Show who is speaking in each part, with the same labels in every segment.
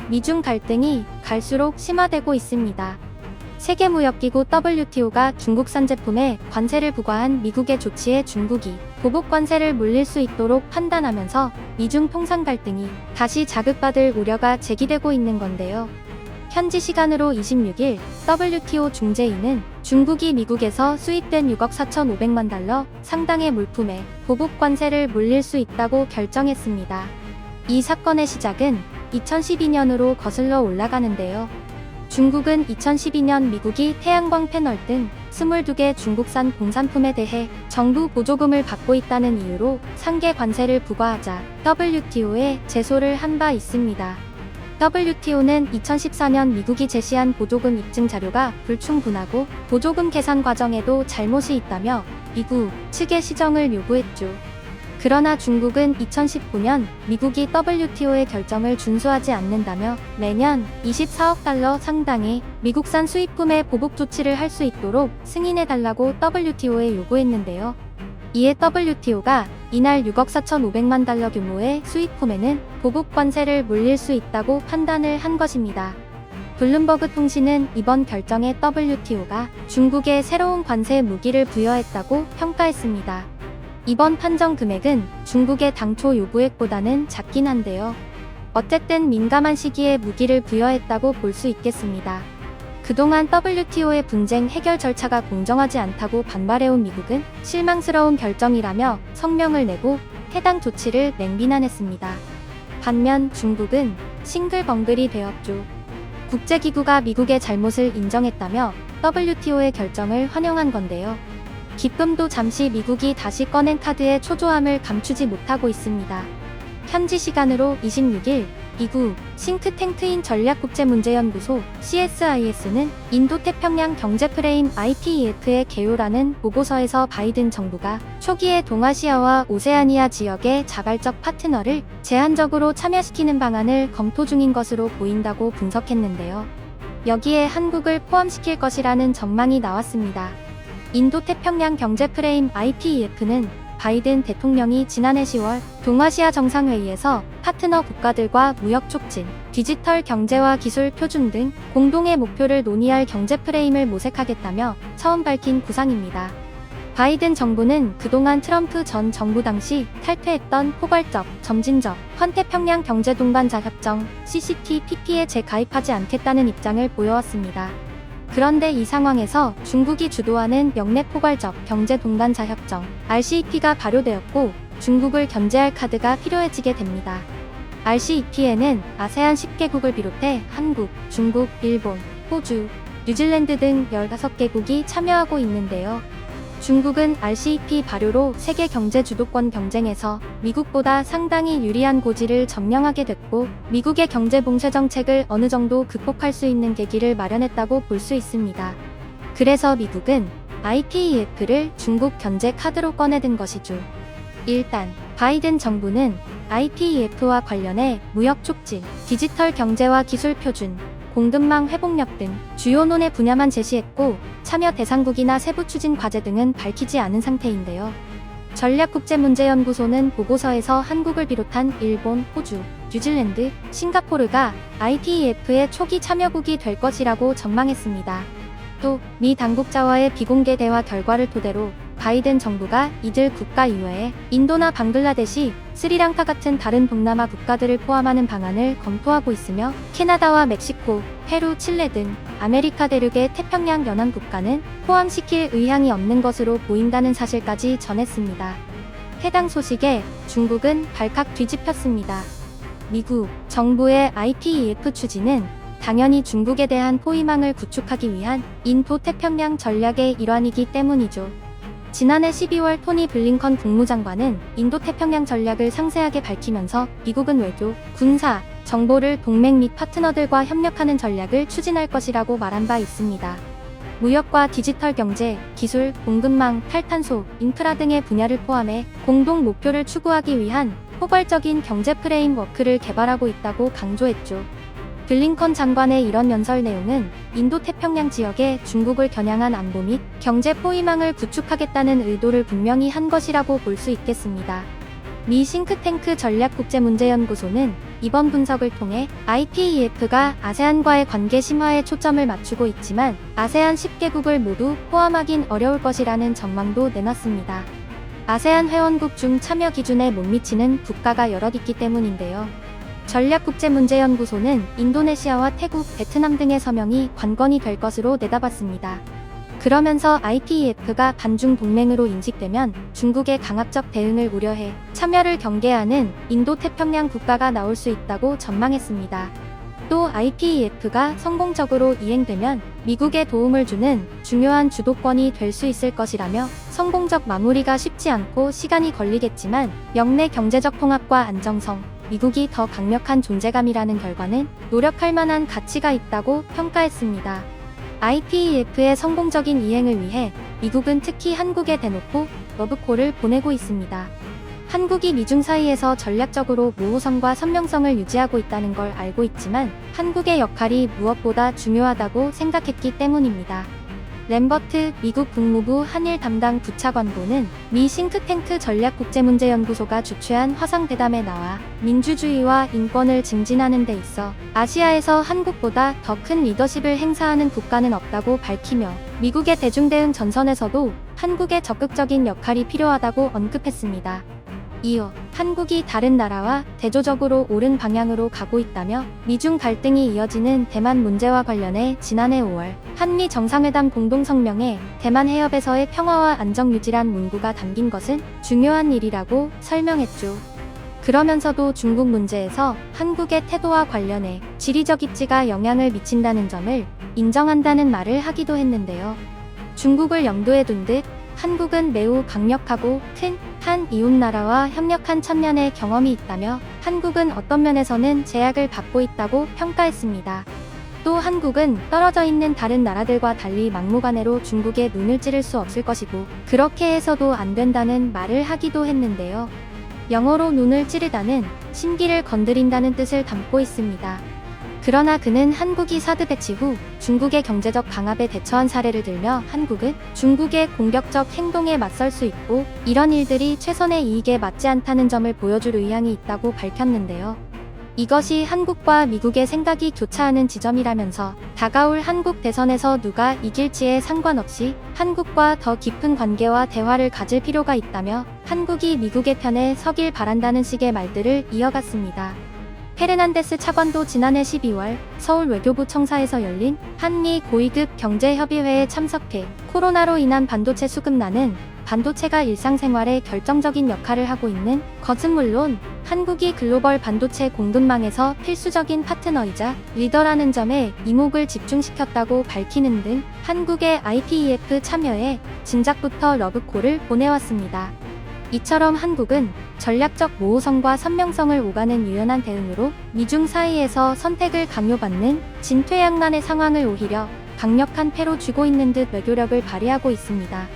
Speaker 1: 미중 갈등이 갈수록 심화되고 있습니다. 세계무역기구 WTO가 중국산 제품에 관세를 부과한 미국의 조치에 중국이 보복 관세를 물릴 수 있도록 판단하면서 미중 통상 갈등이 다시 자극받을 우려가 제기되고 있는 건데요. 현지 시간으로 26일 WTO 중재위는 중국이 미국에서 수입된 6억 4,500만 달러 상당의 물품에 보복 관세를 물릴 수 있다고 결정했습니다. 이 사건의 시작은 2012년으로 거슬러 올라가는데요. 중국은 2012년 미국이 태양광 패널 등 22개 중국산 공산품에 대해 정부 보조금을 받고 있다는 이유로 상계 관세를 부과하자 WTO에 제소를 한 바 있습니다. WTO는 2014년 미국이 제시한 보조금 입증 자료가 불충분하고 보조금 계산 과정에도 잘못이 있다며 미국 측의 시정을 요구했죠. 그러나 중국은 2019년 미국이 WTO의 결정을 준수하지 않는다며 매년 24억 달러 상당의 미국산 수입품에 보복 조치를 할 수 있도록 승인해달라고 WTO에 요구했는데요. 이에 WTO가 이날 6억 4,500만 달러 규모의 수입품에는 보복 관세를 물릴 수 있다고 판단을 한 것입니다. 블룸버그 통신은 이번 결정에 WTO가 중국에 새로운 관세 무기를 부여했다고 평가했습니다. 이번 판정 금액은 중국의 당초 요구액보다는 작긴 한데요. 어쨌든 민감한 시기에 무기를 부여했다고 볼 수 있겠습니다. 그동안 WTO의 분쟁 해결 절차가 공정하지 않다고 반발해온 미국은 실망스러운 결정이라며 성명을 내고 해당 조치를 맹비난했습니다. 반면 중국은 싱글벙글이 되었죠. 국제기구가 미국의 잘못을 인정했다며 WTO의 결정을 환영한 건데요. 기쁨도 잠시 미국이 다시 꺼낸 카드의 초조함을 감추지 못하고 있습니다. 현지 시간으로 26일 미국 싱크탱크인 전략국제문제연구소 CSIS는 인도태평양 경제프레임 IPEF의 개요라는 보고서에서 바이든 정부가 초기에 동아시아와 오세아니아 지역의 자발적 파트너를 제한적으로 참여시키는 방안을 검토 중인 것으로 보인다고 분석했는데요. 여기에 한국을 포함시킬 것이라는 전망이 나왔습니다. 인도태평양 경제프레임 IPEF는 바이든 대통령이 지난해 10월 동아시아 정상회의에서 파트너 국가들과 무역 촉진, 디지털 경제와 기술 표준 등 공동의 목표를 논의할 경제 프레임을 모색하겠다며 처음 밝힌 구상입니다. 바이든 정부는 그동안 트럼프 전 정부 당시 탈퇴했던 포괄적, 점진적, 환태평양 경제동반자협정 CCTPP에 재가입하지 않겠다는 입장을 보여왔습니다. 그런데 이 상황에서 중국이 주도하는 영내포괄적 경제동반자협정 RCEP가 발효되었고 중국을 견제할 카드가 필요해지게 됩니다. RCEP에는 아세안 10개국을 비롯해 한국, 중국, 일본, 호주, 뉴질랜드 등 15개국이 참여하고 있는데요. 중국은 RCEP 발효로 세계 경제 주도권 경쟁에서 미국보다 상당히 유리한 고지를 점령하게 됐고 미국의 경제 봉쇄 정책을 어느 정도 극복할 수 있는 계기를 마련했다고 볼 수 있습니다. 그래서 미국은 IPEF를 중국 견제 카드로 꺼내든 것이죠. 일단 바이든 정부는 IPEF와 관련해 무역 촉진, 디지털 경제와 기술 표준, 공급망 회복력 등 주요 논의 분야만 제시했고 참여 대상국이나 세부 추진 과제 등은 밝히지 않은 상태인데요. 전략국제문제연구소는 보고서에서 한국을 비롯한 일본, 호주, 뉴질랜드, 싱가포르가 IPEF의 초기 참여국이 될 것이라고 전망했습니다. 또 미 당국자와의 비공개 대화 결과를 토대로 바이든 정부가 이들 국가 이외에 인도나 방글라데시, 스리랑카 같은 다른 동남아 국가들을 포함하는 방안을 검토하고 있으며 캐나다와 멕시코, 페루, 칠레 등 아메리카 대륙의 태평양 연안 국가는 포함시킬 의향이 없는 것으로 보인다는 사실까지 전했습니다. 해당 소식에 중국은 발칵 뒤집혔습니다. 미국 정부의 IPEF 추진은 당연히 중국에 대한 포위망을 구축하기 위한 인도-태평양 전략의 일환이기 때문이죠. 지난해 12월 토니 블링컨 국무장관은 인도태평양 전략을 상세하게 밝히면서 미국은 외교, 군사, 정보를 동맹 및 파트너들과 협력하는 전략을 추진할 것이라고 말한 바 있습니다. 무역과 디지털 경제, 기술, 공급망, 탈탄소, 인프라 등의 분야를 포함해 공동 목표를 추구하기 위한 포괄적인 경제 프레임워크를 개발하고 있다고 강조했죠. 블링컨 장관의 이런 연설 내용은 인도태평양 지역에 중국을 겨냥한 안보 및 경제 포위망을 구축하겠다는 의도를 분명히 한 것이라고 볼 수 있겠습니다. 미 싱크탱크 전략국제문제연구소는 이번 분석을 통해 IPEF가 아세안과의 관계 심화에 초점을 맞추고 있지만 아세안 10개국을 모두 포함하긴 어려울 것이라는 전망도 내놨습니다. 아세안 회원국 중 참여 기준에 못 미치는 국가가 여럿 있기 때문인데요. 전략국제문제연구소는 인도네시아와 태국, 베트남 등의 서명이 관건이 될 것으로 내다봤습니다. 그러면서 IPEF가 반중 동맹으로 인식되면 중국의 강압적 대응을 우려해 참여를 경계하는 인도태평양 국가가 나올 수 있다고 전망했습니다. 또 IPEF가 성공적으로 이행되면 미국에 도움을 주는 중요한 주도권이 될 수 있을 것이라며 성공적 마무리가 쉽지 않고 시간이 걸리겠지만 영내 경제적 통합과 안정성, 미국이 더 강력한 존재감이라는 결과는 노력할 만한 가치가 있다고 평가했습니다. IPEF의 성공적인 이행을 위해 미국은 특히 한국에 대놓고 러브콜을 보내고 있습니다. 한국이 미중 사이에서 전략적으로 모호성과 선명성을 유지하고 있다는 걸 알고 있지만 한국의 역할이 무엇보다 중요하다고 생각했기 때문입니다. 램버트 미국 국무부 한일 담당 부차관보는 미 싱크탱크 전략국제문제연구소가 주최한 화상대담에 나와 민주주의와 인권을 증진하는 데 있어 아시아에서 한국보다 더 큰 리더십을 행사하는 국가는 없다고 밝히며 미국의 대중대응 전선에서도 한국의 적극적인 역할이 필요하다고 언급했습니다. 이어 한국이 다른 나라와 대조적으로 옳은 방향으로 가고 있다며 미중 갈등이 이어지는 대만 문제와 관련해 지난해 5월 한미 정상회담 공동성명에 대만 해협에서의 평화와 안정 유지란 문구가 담긴 것은 중요한 일이라고 설명했죠. 그러면서도 중국 문제에서 한국의 태도와 관련해 지리적 입지가 영향을 미친다는 점을 인정한다는 말을 하기도 했는데요. 중국을 염두에 둔 듯 한국은 매우 강력하고 큰 한 이웃나라와 협력한 천년의 경험이 있다며 한국은 어떤 면에서는 제약을 받고 있다고 평가했습니다. 또 한국은 떨어져 있는 다른 나라들과 달리 막무가내로 중국에 눈을 찌를 수 없을 것이고 그렇게 해서도 안 된다는 말을 하기도 했는데요. 영어로 눈을 찌르다는 심기를 건드린다는 뜻을 담고 있습니다. 그러나 그는 한국이 사드 배치 후 중국의 경제적 강압에 대처한 사례를 들며 한국은 중국의 공격적 행동에 맞설 수 있고 이런 일들이 최선의 이익에 맞지 않다는 점을 보여줄 의향이 있다고 밝혔는데요. 이것이 한국과 미국의 생각이 교차하는 지점이라면서 다가올 한국 대선에서 누가 이길지에 상관없이 한국과 더 깊은 관계와 대화를 가질 필요가 있다며 한국이 미국의 편에 서길 바란다는 식의 말들을 이어갔습니다. 페르난데스 차관도 지난해 12월 서울 외교부 청사에서 열린 한미 고위급 경제협의회에 참석해 코로나로 인한 반도체 수급난은 반도체가 일상생활에 결정적인 역할을 하고 있는 것은 물론 한국이 글로벌 반도체 공급망에서 필수적인 파트너이자 리더라는 점에 이목을 집중시켰다고 밝히는 등 한국의 IPEF 참여에 진작부터 러브콜을 보내왔습니다. 이처럼 한국은 전략적 모호성과 선명성을 오가는 유연한 대응으로 미중 사이에서 선택을 강요받는 진퇴양난의 상황을 오히려 강력한 패로 쥐고 있는 듯 외교력을 발휘하고 있습니다.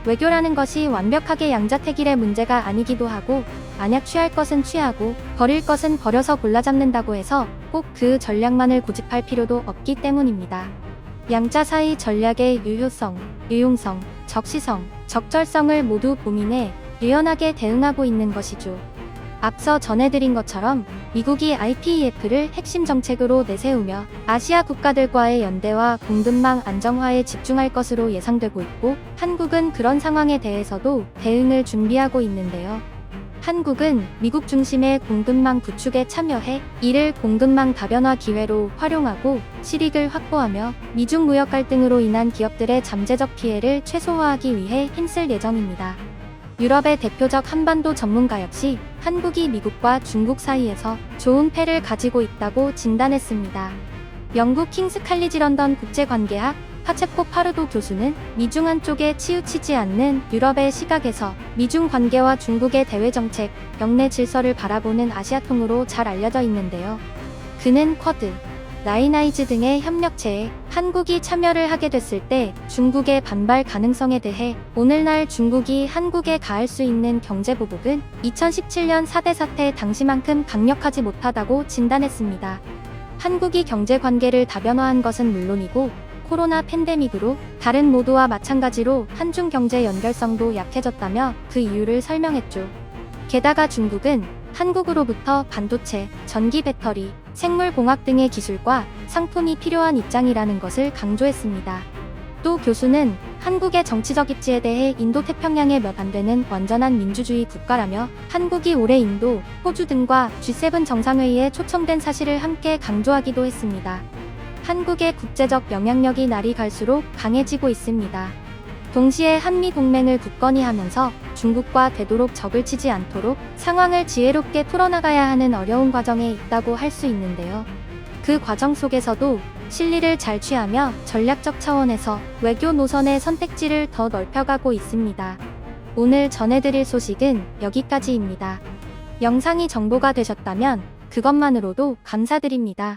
Speaker 1: 외교라는 것이 완벽하게 양자택일의 문제가 아니기도 하고 만약 취할 것은 취하고 버릴 것은 버려서 골라잡는다고 해서 꼭 그 전략만을 고집할 필요도 없기 때문입니다. 양자 사이 전략의 유효성, 유용성, 적시성, 적절성을 모두 고민해 유연하게 대응하고 있는 것이죠. 앞서 전해드린 것처럼 미국이 IPEF를 핵심 정책으로 내세우며 아시아 국가들과의 연대와 공급망 안정화에 집중할 것으로 예상되고 있고 한국은 그런 상황에 대해서도 대응을 준비하고 있는데요. 한국은 미국 중심의 공급망 구축에 참여해 이를 공급망 다변화 기회로 활용하고 실익을 확보하며 미중 무역 갈등으로 인한 기업들의 잠재적 피해를 최소화하기 위해 힘쓸 예정입니다. 유럽의 대표적 한반도 전문가 역시 한국이 미국과 중국 사이에서 좋은 패를 가지고 있다고 진단했습니다. 영국 킹스 칼리지 런던 국제관계학 파체코 파르도 교수는 미중 한쪽에 치우치지 않는 유럽의 시각에서 미중 관계와 중국의 대외정책, 영내 질서를 바라보는 아시아통으로 잘 알려져 있는데요. 그는 쿼드, 라인아이즈 등의 협력체에 한국이 참여를 하게 됐을 때 중국의 반발 가능성에 대해 오늘날 중국이 한국에 가할 수 있는 경제보복은 2017년 4대 사태 당시만큼 강력하지 못하다고 진단했습니다. 한국이 경제관계를 다변화한 것은 물론이고 코로나 팬데믹으로 다른 모두와 마찬가지로 한중 경제 연결성도 약해졌다며 그 이유를 설명했죠. 게다가 중국은 한국으로부터 반도체, 전기 배터리, 생물공학 등의 기술과 상품이 필요한 입장이라는 것을 강조했습니다. 또 교수는 한국의 정치적 입지에 대해 인도태평양에 몇 안 되는 완전한 민주주의 국가라며 한국이 올해 인도, 호주 등과 G7 정상회의에 초청된 사실을 함께 강조하기도 했습니다. 한국의 국제적 영향력이 날이 갈수록 강해지고 있습니다. 동시에 한미 동맹을 굳건히 하면서 중국과 되도록 적을 치지 않도록 상황을 지혜롭게 풀어나가야 하는 어려운 과정에 있다고 할 수 있는데요. 그 과정 속에서도 실리를 잘 취하며 전략적 차원에서 외교 노선의 선택지를 더 넓혀가고 있습니다. 오늘 전해드릴 소식은 여기까지입니다. 영상이 정보가 되셨다면 그것만으로도 감사드립니다.